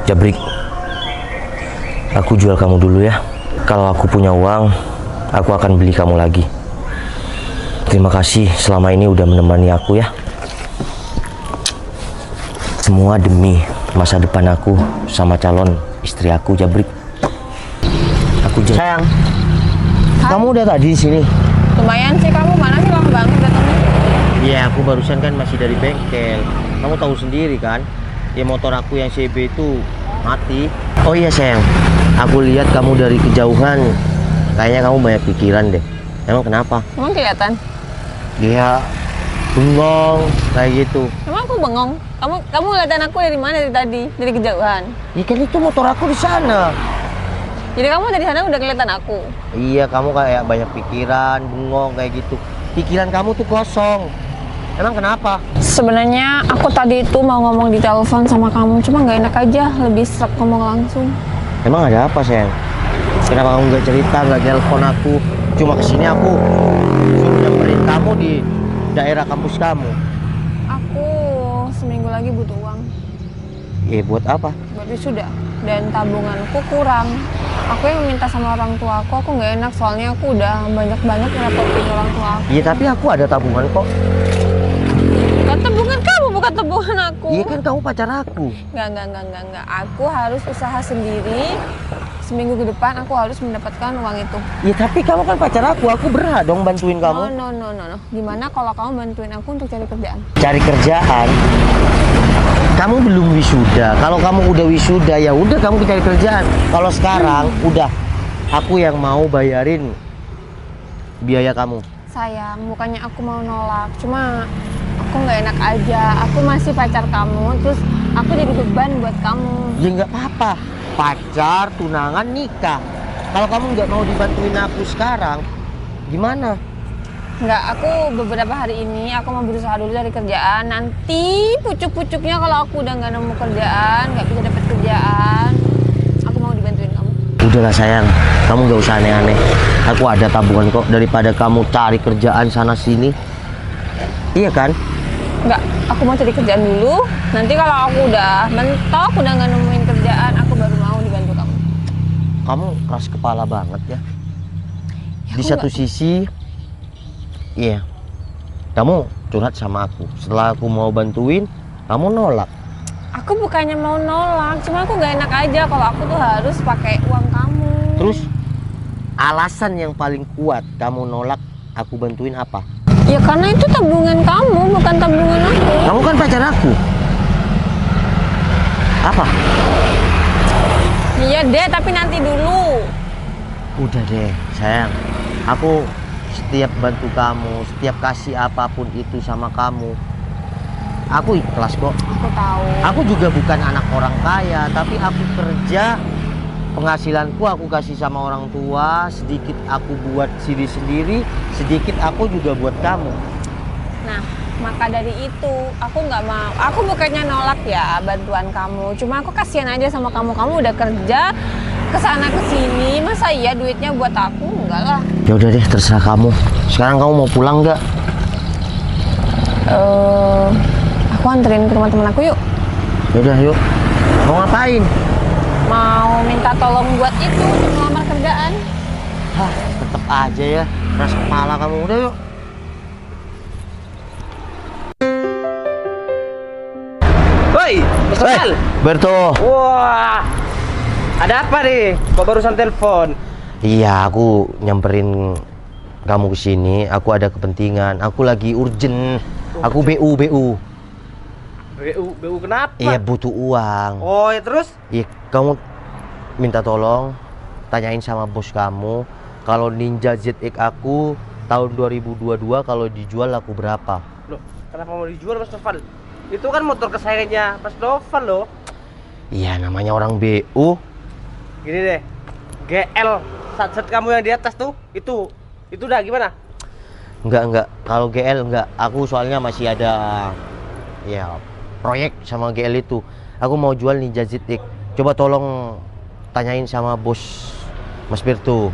Jabrik, aku jual kamu dulu ya. Kalau aku punya uang, aku akan beli kamu lagi. Terima kasih selama ini udah menemani aku ya. Semua demi masa depan aku sama calon istri aku, Jabrik. Sayang, kamu udah tadi di sini? Lumayan sih, kamu mana sih lama banget datangnya? Iya, aku barusan kan masih dari bengkel. Kamu tahu sendiri kan, ya motor aku yang CB itu mati. Oh iya sayang, aku lihat kamu dari kejauhan, kayaknya kamu banyak pikiran deh. Emang kenapa? Emang kelihatan? Dia bengong kayak gitu. Emang aku bengong? Kamu kelihatan aku dari mana dari tadi? Dari kejauhan? Ya kan itu motor aku di sana. Jadi kamu dari sana udah kelihatan aku? Iya, kamu kayak banyak pikiran, bengong kayak gitu. Pikiran kamu tuh kosong. Emang kenapa? Sebenarnya aku tadi itu mau ngomong di telepon sama kamu, cuma nggak enak aja, lebih srek ngomong langsung. Emang ada apa sayang? Kenapa kamu nggak cerita, nggak telepon aku? Cuma kesini aku suruh nyamperin kamu di daerah kampus kamu. Aku seminggu lagi butuh uang. Buat apa? Buat wisuda. Dan tabunganku kurang. Aku yang minta sama orang tua aku nggak enak soalnya aku udah banyak-banyak ngerepotin orang tua aku. Iya, tapi aku ada tabungan kok. Bukan tabungan kamu, bukan tabungan aku. Iya kan kamu pacar aku. Nggak. Aku harus usaha sendiri. Seminggu ke depan aku harus mendapatkan uang itu. Iya, tapi kamu kan pacar aku berhak dong bantuin kamu. No. Gimana kalau kamu bantuin aku untuk cari kerjaan? Cari kerjaan? Kamu belum wisuda. Kalau kamu udah wisuda ya udah kamu cari kerjaan. Kalau sekarang udah aku yang mau bayarin biaya kamu. Sayang, bukannya aku mau nolak, cuma aku nggak enak aja. Aku masih pacar kamu, terus aku jadi beban buat kamu. Ya nggak apa-apa. Pacar, tunangan, nikah. Kalau kamu nggak mau dibantuin aku sekarang, gimana? Nggak, aku beberapa hari ini aku mau berusaha dulu cari kerjaan. Nanti pucuk-pucuknya kalau aku udah nggak nemu kerjaan, nggak bisa dapet kerjaan, aku mau dibantuin kamu. Udahlah sayang, kamu nggak usah aneh-aneh. Aku ada tabungan kok, daripada kamu cari kerjaan sana sini. Iya kan? Nggak, aku mau cari kerjaan dulu. Nanti kalau aku udah mentok, udah nggak nemuin kerjaan, aku baru mau dibantu kamu. Kamu keras kepala banget ya. Ya, Di satu sisi, iya, kamu curhat sama aku. Setelah aku mau bantuin, kamu nolak. Aku bukannya mau nolak, cuma aku nggak enak aja kalau aku tuh harus pakai uang kamu. Terus alasan yang paling kuat kamu nolak aku bantuin apa? Ya karena itu tabungan kamu, bukan tabungan aku. Kamu kan pacar aku. Apa? Iya deh, tapi nanti dulu. Udah deh, sayang. Aku setiap bantu kamu, setiap kasih apapun itu sama kamu, aku ikhlas kok. Aku tahu. Aku juga bukan anak orang kaya, tapi aku kerja, penghasilanku aku kasih sama orang tua, sedikit aku buat diri sendiri, sedikit aku juga buat kamu. Nah, maka dari itu aku nggak mau. Aku bukannya nolak ya bantuan kamu, cuma aku kasihan aja sama kamu. Kamu udah kerja kesana kesini, masa iya duitnya buat aku? Enggak lah. Ya udah deh, terserah kamu. Sekarang kamu mau pulang nggak? Aku anterin ke rumah teman aku yuk. Ya udah yuk. Mau ngapain? Mau minta tolong buat itu untuk melamar kerjaan. Hah, tetep aja ya. Keras kepala kamu. Udah yuk. Woi, Mas Ronald. Berto. Wah, ada apa nih? Kok barusan telepon? Iya, aku nyamperin kamu ke sini. Aku ada kepentingan. Aku lagi urgent. Aku BU. BU kenapa? Iya, butuh uang. Oh, ya terus? Iya, kamu minta tolong tanyain sama bos kamu kalau Ninja ZX aku tahun 2022 kalau dijual laku berapa. Loh, kenapa mau dijual Mas Noval? Itu kan motor kesayangannya Mas Noval loh. Iya, namanya orang BU. Gini deh, GL set kamu yang di atas tuh, itu udah gimana? Enggak. Kalau GL enggak. Aku soalnya masih ada ya proyek sama GL itu. Aku mau jual Ninja ZX. Coba tolong tanyain sama bos Mas Berto.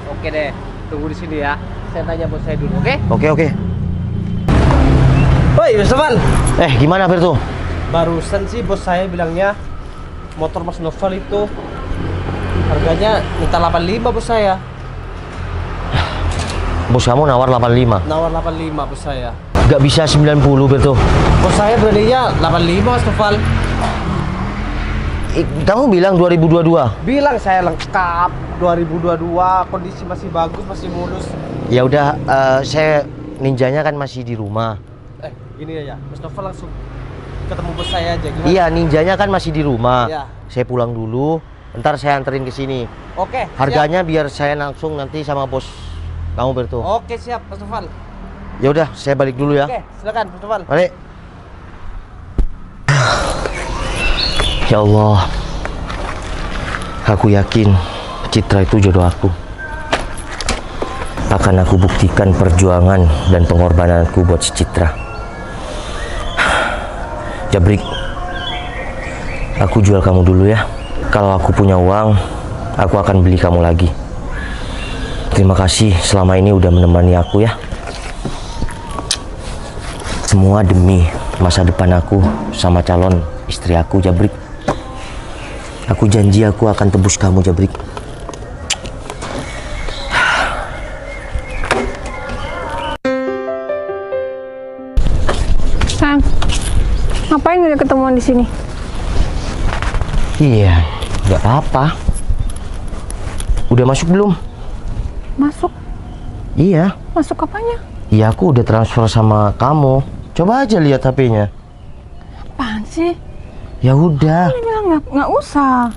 Oke deh, tunggu di sini ya. Saya tanya bos saya dulu, oke? Oke. Woi, Mas Noval. Gimana Berto? Barusan sih bos saya bilangnya motor Mas Novel itu harganya minta 85 bos saya. Bos kamu nawar 85. Nawar 85 bos saya. Gak bisa 90 Berto. Bos saya beraninya 85 Mas Novel. Kamu bilang 2022. Bilang saya lengkap 2022, kondisi masih bagus, masih mulus. Ya udah, saya ninjanya kan masih di rumah. Gini aja, Mas Novel langsung ketemu bos saya aja. Gimana? Iya, ninjanya kan masih di rumah. Iya. Saya pulang dulu, ntar saya anterin ke sini. Oke. Harganya biar saya langsung nanti sama bos kamu Berto. Oke siap Mas Novel. Ya udah, saya balik dulu ya. Oke, silakan Mas Novel. Balik. Ya Allah, aku yakin Citra itu jodoh aku. Akan aku buktikan perjuangan dan pengorbananku buat si Citra. Jabrik, aku jual kamu dulu ya. Kalau aku punya uang, aku akan beli kamu lagi. Terima kasih selama ini udah menemani aku ya. Semua demi masa depan aku sama calon istri aku, Jabrik. Aku janji aku akan tebus kamu, Jabrik. Sayang, ngapain udah ketemuan di sini? Iya, nggak apa-apa. Udah masuk belum? Masuk? Iya. Masuk apanya? Iya, aku udah transfer sama kamu. Coba aja lihat HP-nya. Apaan sih? Ya udah. Dia bilang nggak usah.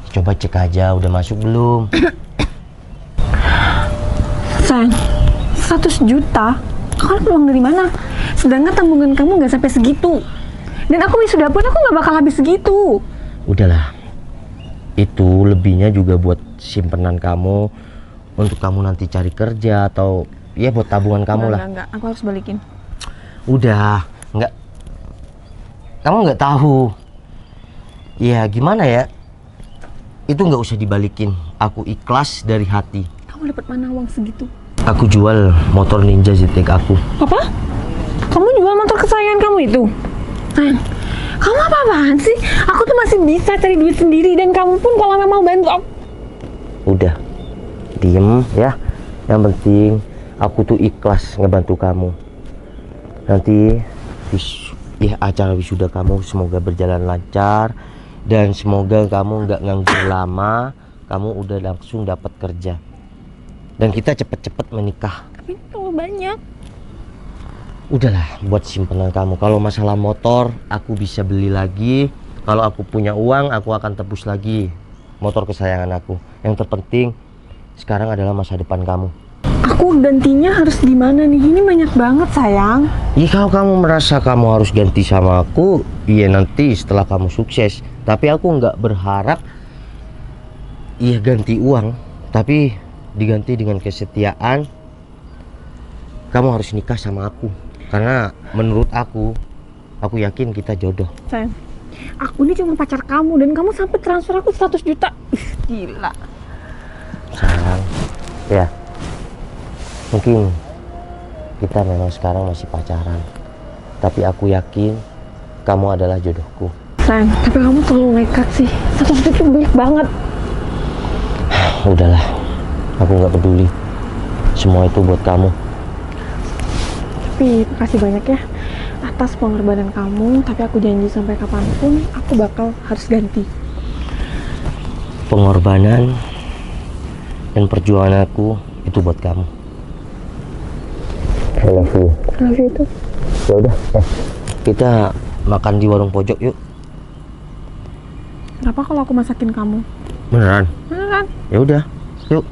Coba cek aja udah masuk belum. Sayang, 100 juta? Kamu uang dari mana? Sedangkan tabungan kamu nggak sampai segitu. Dan aku wisuda pun aku nggak bakal habis segitu. Udahlah. Itu lebihnya juga buat simpenan kamu. Untuk kamu nanti cari kerja atau ya buat tabungan kamu lah. Enggak, aku harus balikin. Udah, nggak. Kamu nggak tahu. Ya gimana ya? Itu nggak usah dibalikin. Aku ikhlas dari hati. Kamu dapat mana uang segitu? Aku jual motor Ninja ZX aku. Apa? Kamu jual motor kesayangan kamu itu? Sayang, kamu apa-apaan sih? Aku tuh masih bisa cari duit sendiri dan kamu pun kalau memang bantu aku. Udah, diem ya. Yang penting aku tuh ikhlas ngebantu kamu. Nanti acara wisuda kamu semoga berjalan lancar dan semoga kamu nggak nganggur lama. Kamu udah langsung dapat kerja dan kita cepet-cepet menikah. Tapi kalau banyak. Udahlah, buat simpenan kamu. Kalau masalah motor, aku bisa beli lagi. Kalau aku punya uang, aku akan tebus lagi motor kesayangan aku. Yang terpenting sekarang adalah masa depan kamu. Aku gantinya harus di mana nih? Ini banyak banget, sayang. Iya, kalau kamu merasa kamu harus ganti sama aku, iya nanti setelah kamu sukses. Tapi aku nggak berharap iya ganti uang, tapi diganti dengan kesetiaan. Kamu harus nikah sama aku. Karena menurut aku yakin kita jodoh. Sayang, aku ini cuma pacar kamu dan kamu sampai transfer aku 100 juta. Gila. Sayang, ya mungkin kita memang sekarang masih pacaran, tapi aku yakin kamu adalah jodohku. Sayang, tapi kamu terlalu nekat sih. 100 juta itu banyak banget. Udahlah, aku nggak peduli. Semua itu buat kamu. Tapi makasih banyak ya atas pengorbanan kamu. Tapi aku janji sampai kapanpun aku bakal harus ganti. Pengorbanan dan perjuangan aku itu buat kamu. I love you. I love you too. Ya udah, kita makan di warung pojok yuk. Kenapa kalau aku masakin kamu? Beneran? Beneran. Ya udah, yuk.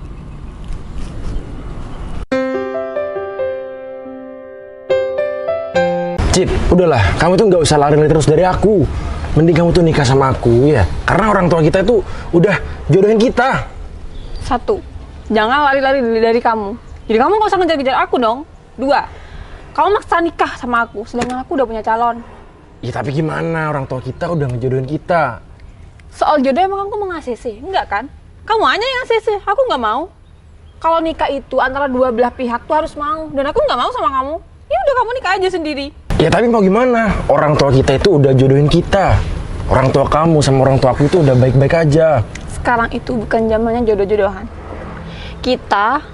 Cip, udahlah, kamu tuh nggak usah lari-lari terus dari aku. Mending kamu tuh nikah sama aku ya. Karena orang tua kita itu udah jodohin kita. 1, jangan lari-lari dari kamu. Jadi kamu nggak usah ngejar-ngejar aku dong. 2, kamu maksa nikah sama aku, sedangkan aku udah punya calon. Ya tapi gimana, orang tua kita udah ngejodohin kita. Soal jodoh emang kamu mau ngasih? Enggak kan? Kamu aja yang ngasih, aku nggak mau. Kalau nikah itu antara dua belah pihak tuh harus mau, dan aku nggak mau sama kamu. Ya udah kamu nikah aja sendiri. Ya tapi mau gimana, orang tua kita itu udah jodohin kita. Orang tua kamu sama orang tua aku itu udah baik-baik aja. Sekarang itu bukan zamannya jodoh-jodohan. Kita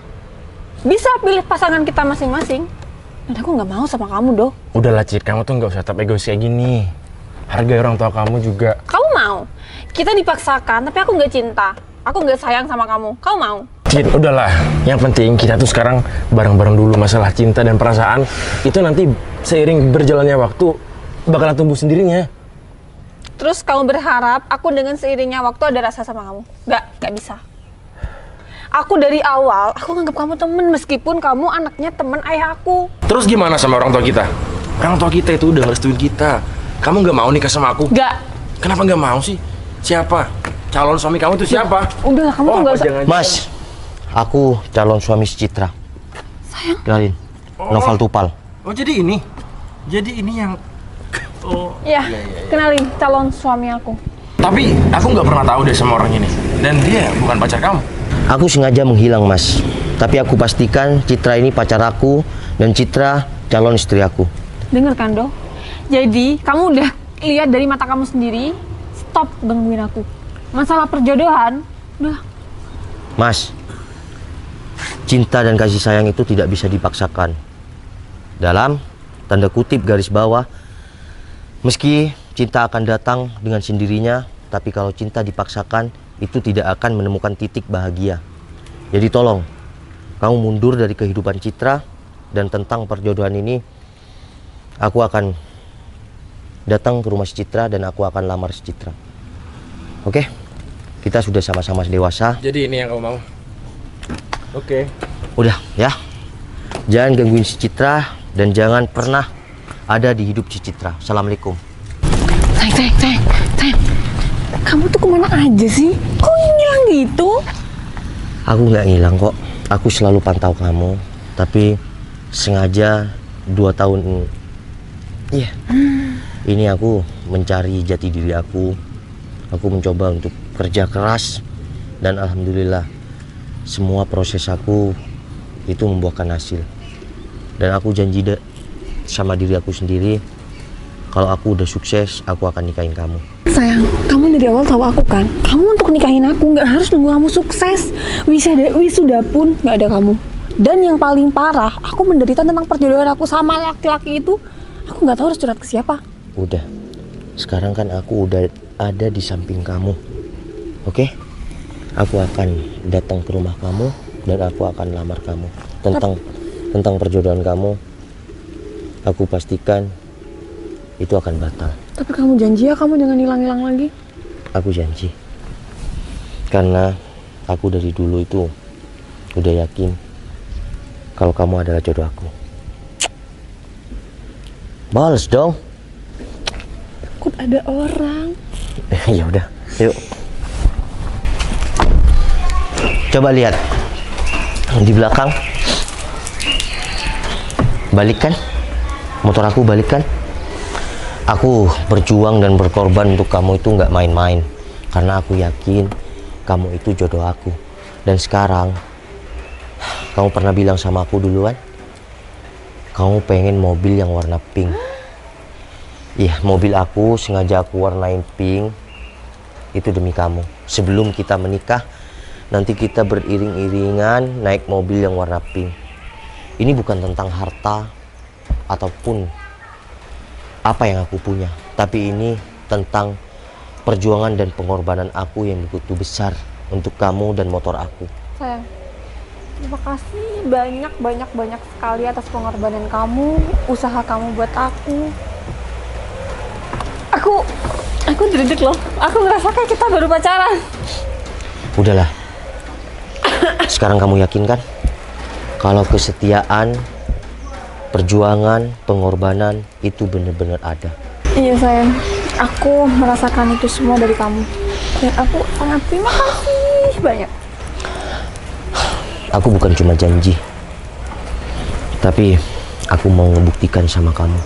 bisa pilih pasangan kita masing-masing. Dan aku nggak mau sama kamu, Do. Udahlah Cid, kamu tuh nggak usah tetap egois kayak gini. Hargai orang tua kamu juga. Kamu mau? Kita dipaksakan, tapi aku nggak cinta. Aku nggak sayang sama kamu. Kamu mau? Cid, udahlah. Yang penting kita tuh sekarang bareng-bareng dulu. Masalah cinta dan perasaan itu nanti seiring berjalannya waktu bakalan tumbuh sendirinya. Terus kamu berharap aku dengan seiringnya waktu ada rasa sama kamu? Nggak bisa. Aku dari awal, aku nganggap kamu temen meskipun kamu anaknya temen ayah aku. Terus gimana sama orang tua kita? Orang tua kita itu udah ngerestuin kita. Kamu nggak mau nikah sama aku? Nggak. Kenapa nggak mau sih? Siapa? Calon suami kamu itu siapa? Udahlah, kamu tuh nggak usah. Mas, aku calon suami si Citra. Sayang. Kenalin, Noval Tupal. Oh jadi ini? Jadi ini yang... Oh. Iya, kenalin calon suami aku. Tapi aku nggak pernah tahu deh sama orang ini. Dan dia bukan pacar kamu. Aku sengaja menghilang, Mas. Tapi aku pastikan Citra ini pacar aku dan Citra calon istri aku. Dengar kan, Do? Jadi, kamu udah lihat dari mata kamu sendiri. Stop gangguin aku. Masalah perjodohan, udah. Mas, cinta dan kasih sayang itu tidak bisa dipaksakan. Dalam tanda kutip garis bawah, meski cinta akan datang dengan sendirinya, tapi kalau cinta dipaksakan, itu tidak akan menemukan titik bahagia. Jadi tolong, kamu mundur dari kehidupan Citra, dan tentang perjodohan ini, aku akan datang ke rumah si Citra dan aku akan lamar si Citra. Oke? Kita sudah sama-sama dewasa. Jadi ini yang kamu mau? Oke. Udah ya. Jangan gangguin si Citra dan jangan pernah ada di hidup si Citra. Assalamualaikum. Sayang. Kamu tuh kemana aja sih? Kok ngilang gitu? Aku nggak ngilang kok. Aku selalu pantau kamu. Tapi sengaja 2 tahun ini aku mencari jati diri aku. Aku mencoba untuk kerja keras. Dan alhamdulillah semua proses aku itu membuahkan hasil. Dan aku janji sama diri aku sendiri, kalau aku udah sukses, aku akan nikahin kamu. Sayang, kamu dari awal tahu aku kan? Kamu untuk nikahin aku nggak harus nunggu kamu sukses. Wisuda pun nggak ada kamu. Dan yang paling parah, aku menderita tentang perjodohan aku sama laki-laki itu. Aku nggak tahu harus curhat ke siapa. Udah, sekarang kan aku udah ada di samping kamu. Oke? Aku akan datang ke rumah kamu dan aku akan lamar kamu. Tentang perjodohan kamu, aku pastikan itu akan batal. Tapi kamu janji ya kamu jangan hilang-hilang lagi. Aku janji. Karena aku dari dulu itu udah yakin kalau kamu adalah jodoh aku. Bales dong. Takut ada orang. Ya udah, yuk. Coba lihat di belakang. Balik kan? Motor aku balik kan? Aku berjuang dan berkorban untuk kamu itu nggak main-main. Karena aku yakin kamu itu jodoh aku. Dan sekarang kamu pernah bilang sama aku duluan, kamu pengen mobil yang warna pink. Iya, mobil aku sengaja aku warnain pink. Itu demi kamu. Sebelum kita menikah, nanti kita beriring-iringan naik mobil yang warna pink. Ini bukan tentang harta ataupun apa yang aku punya, tapi ini tentang perjuangan dan pengorbanan aku yang begitu besar untuk kamu dan motor aku. Sayang, terima kasih banyak sekali atas pengorbanan kamu, usaha kamu buat aku. Aku deg loh. Aku ngerasa kayak kita baru pacaran. Udahlah. Sekarang kamu yakin kan? Kalau kesetiaan, perjuangan, pengorbanan itu benar-benar ada. Iya sayang, aku merasakan itu semua dari kamu. Dan aku sangat terima kasih banyak. Aku bukan cuma janji, tapi aku mau membuktikan sama kamu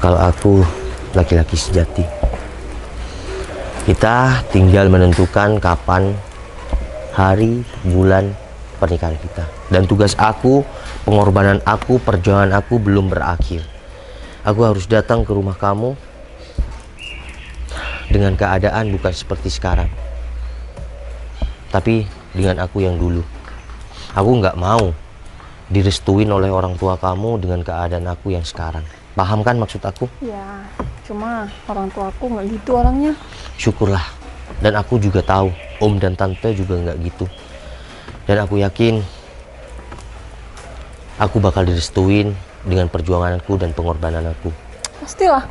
kalau aku laki-laki sejati. Kita tinggal menentukan kapan, hari, bulan pernikahan kita. Dan tugas aku, pengorbanan aku, perjuangan aku belum berakhir. Aku harus datang ke rumah kamu dengan keadaan bukan seperti sekarang, tapi dengan aku yang dulu. Aku nggak mau direstuin oleh orang tua kamu dengan keadaan aku yang sekarang. Paham kan maksud aku? Ya, cuma orang tua aku nggak gitu orangnya. Syukurlah. Dan aku juga tahu om dan tante juga nggak gitu. Dan aku yakin aku bakal direstuin dengan perjuanganku dan pengorbanan aku. Pastilah.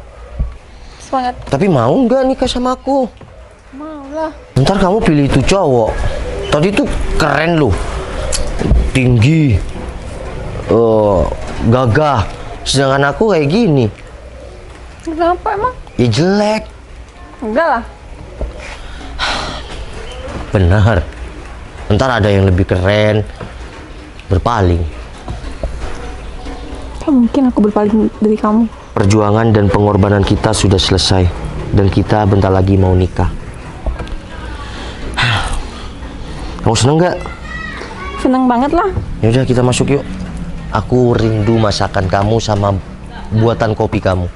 Semangat. Tapi mau nggak nikah sama aku? Mau lah. Ntar kamu pilih itu cowok. Tadi tuh keren loh. Tinggi. Gagah. Sedangkan aku kayak gini. Kenapa emang? Ya jelek. Enggak lah. Benar. Ntar ada yang lebih keren. Berpaling. Kan mungkin aku berpaling dari kamu. Perjuangan dan pengorbanan kita sudah selesai. Dan kita bentar lagi mau nikah. Kamu seneng nggak? Seneng banget lah. Ya udah kita masuk yuk. Aku rindu masakan kamu sama buatan kopi kamu.